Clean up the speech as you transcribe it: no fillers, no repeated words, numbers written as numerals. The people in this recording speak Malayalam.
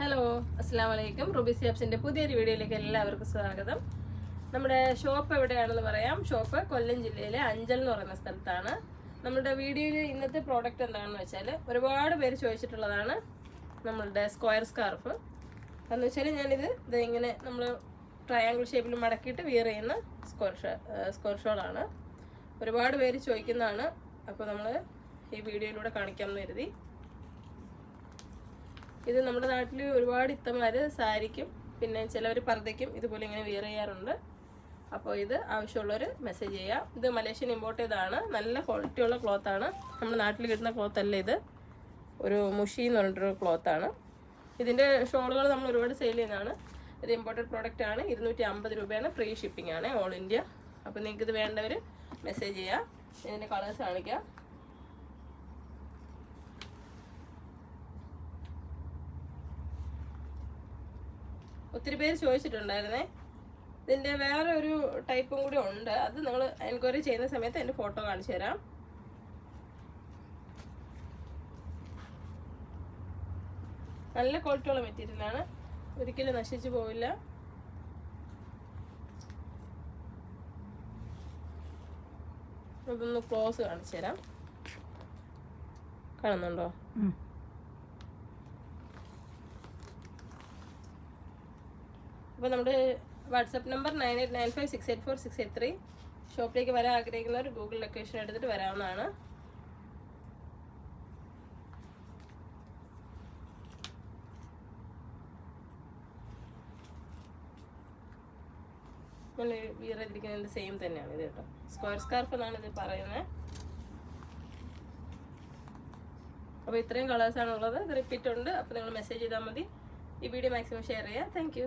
ഹലോ, അസ്സലാമു അലൈക്കും. റുബി സിയാബ്സിൻ്റെ പുതിയൊരു വീഡിയോയിലേക്ക് എല്ലാവർക്കും സ്വാഗതം. നമ്മുടെ ഷോപ്പ് എവിടെയാണെന്ന് പറയാം. ഷോപ്പ് കൊല്ലം ജില്ലയിലെ അഞ്ചൽ എന്ന് പറയുന്ന സ്ഥലത്താണ്. നമ്മുടെ വീഡിയോയിൽ ഇന്നത്തെ പ്രോഡക്റ്റ് എന്താണെന്ന് വെച്ചാൽ ഒരുപാട് പേര് ചോദിച്ചിട്ടുള്ളതാണ് നമ്മളുടെ സ്ക്വയർ സ്കാർഫ്. എന്ന് വെച്ചാൽ ഞാനിത് ഇങ്ങനെ നമ്മൾ ട്രയാങ്കിൾ ഷേപ്പിൽ മടക്കിയിട്ട് വിയർ ചെയ്യുന്ന സ്ക്വയർ ഷോളാണ്. ഒരുപാട് പേര് ചോദിക്കുന്നതാണ്. അപ്പോൾ നമ്മൾ ഈ വീഡിയോയിലൂടെ കാണിക്കാമെന്ന് കരുതി. ഇത് നമ്മുടെ നാട്ടിൽ ഒരുപാട് ഇത്തമാർ സാരിക്കും പിന്നെ ചിലവർ പർദ്ദയ്ക്കും ഇതുപോലെ ഇങ്ങനെ വിയർ ചെയ്യാറുണ്ട്. അപ്പോൾ ഇത് ആവശ്യമുള്ളവർ മെസ്സേജ് ചെയ്യുക. ഇത് മലേഷ്യൻ ഇമ്പോർട്ട് ചെയ്തതാണ്. നല്ല ക്വാളിറ്റിയുള്ള ക്ലോത്താണ്. നമ്മുടെ നാട്ടിൽ കിട്ടുന്ന ക്ലോത്ത് അല്ല ഇത്. ഒരു മുഷി എന്ന് പറഞ്ഞിട്ടൊരു ക്ലോത്താണ്. ഇതിൻ്റെ ഷോളുകൾ നമ്മൾ ഒരുപാട് സെയിൽ ചെയ്യുന്നതാണ്. ഇത് ഇമ്പോർട്ടഡ് പ്രോഡക്റ്റ് ആണ്. 250 രൂപയാണ്. ഫ്രീ ഷിപ്പിംഗ് ആണ് ഓൾ ഇന്ത്യ. അപ്പോൾ നിങ്ങൾക്ക് ഇത് വേണ്ടവർ മെസ്സേജ് ചെയ്യുക. ഇതിൻ്റെ കളേഴ്സ് കാണിക്കാം. ഒത്തിരി പേര് ചോദിച്ചിട്ടുണ്ടായിരുന്നേ. ഇതിൻ്റെ വേറെ ഒരു ടൈപ്പും കൂടി ഉണ്ട്. അത് നിങ്ങൾ എൻക്വയറി ചെയ്യുന്ന സമയത്ത് എൻ്റെ ഫോട്ടോ കാണിച്ചു തരാം. നല്ല ക്വാളിറ്റിയുള്ള മെറ്റീരിയലാണ്. ഒരിക്കലും നശിച്ചു പോവില്ല. ഇതൊന്ന് ക്ലോസ് കാണിച്ചു തരാം. കാണുന്നുണ്ടോ? അപ്പോൾ നമ്മുടെ വാട്സപ്പ് നമ്പർ 9895684683. ഷോപ്പിലേക്ക് വരാൻ ആഗ്രഹിക്കുന്നവർ ഗൂഗിൾ ലൊക്കേഷൻ എടുത്തിട്ട് വരാവുന്നതാണ്. നമ്മൾ വിയർ ചെയ്തിരിക്കുന്നത് സെയിം തന്നെയാണ് ഇത് കേട്ടോ. സ്ക്വയർ സ്കാർഫ് എന്നാണ് ഇത് പറയുന്നത്. അപ്പോൾ ഇത്രയും കളേഴ്സാണുള്ളത്. ഇത് റിപ്പീറ്റ് ഉണ്ട്. അപ്പോൾ നിങ്ങൾ മെസ്സേജ് ചെയ്താൽ മതി. ഈ വീഡിയോ മാക്സിമം ഷെയർ ചെയ്യുക. താങ്ക്